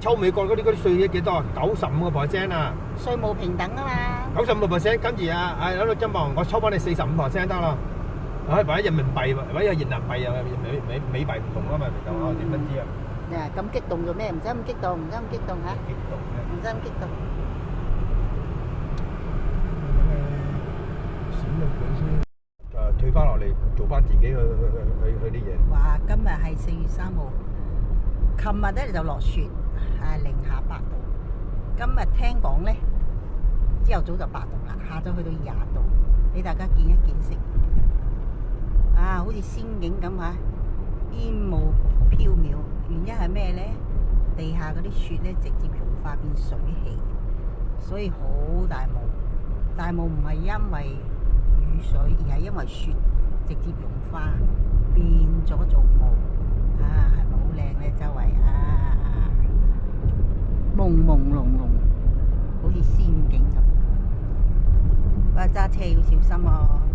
抽美國嗰啲稅幾多？95%啊！稅務平等啊嘛。95%，跟住喺度針望我抽翻你45%得啦。或者人民幣，或者人民幣又美幣唔同啊嘛，就我點分知啊？咁激動做咩？唔使咁激動，唔使咁激動嚇。激動咩？唔使咁激動。閃咗佢先，退翻落嚟做翻自己去啲嘢。話今日係4月3號，琴日咧就落雪，零下8度。今日聽講咧，朝頭早就8度啦，下晝去到20度，俾大家見一見識。好似仙境咁嚇，煙霧飄渺。原因係咩咧？地下嗰啲雪咧直接融化變水汽，所以好大霧。大霧唔係因為雨水，而係因為雪直接融化變咗做霧。係咪好靚咧？周圍朦朦朧朧，好似仙境咁。不過揸車要小心喎。